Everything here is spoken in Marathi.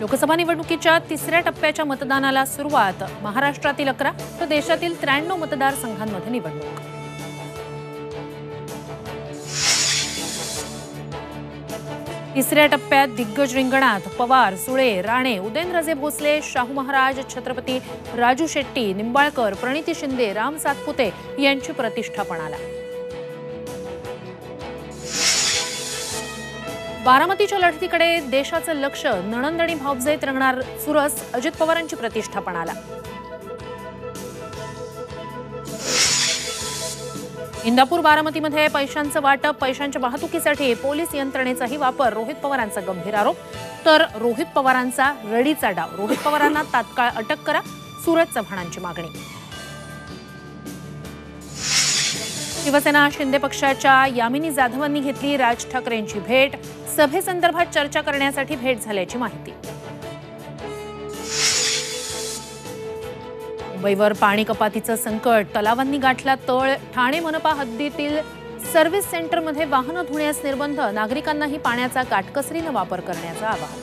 लोकसभा निवडणुकीच्या तिसऱ्या टप्प्याच्या मतदानाला सुरुवात. महाराष्ट्रातील 11 तर देशातील 93 मतदारसंघांमध्ये निवडणूक. तिसऱ्या टप्प्यात दिग्गज रिंगणात पवार, सुळे, राणे, उदयनराजे भोसले, शाहू महाराज, छत्रपती राजू शेट्टी, निंबाळकर, प्रणिती शिंदे, राम सातपुते यांची प्रतिष्ठा पणाला. बारामतीच्या लढतीकडे देशाचं लक्ष. नणंद आणि भाऊजेत रंगणार चुरस. अजित पवारांची प्रतिष्ठा पणाला. इंदापूर बारामतीमध्ये पैशांचं वाटप. पैशांच्या वाहतुकीसाठी पोलीस यंत्रणेचाही वापर. रोहित पवारांचा गंभीर आरोप. तर रोहित पवारांचा रडीचा डाव. रोहित पवारांना तात्काळ अटक करा, सूरज चव्हाणांची मागणी. शिवसेना शिंदे पक्षाच्या यामिनी जाधवांनी घेतली राज ठाकरेंची भेट. सभेसंदर्भात चर्चा करण्यासाठी भेट झाल्याची माहिती. मुंबईवर पाणी कपातीचं संकट. तलावांनी गाठला तळ. ठाणे मनपा हद्दीतील सर्व्हिस सेंटरमध्ये वाहनं धुण्यास निर्बंध. नागरिकांनाही पाण्याचा काटकसरीने वापर करण्याचं आवाहन.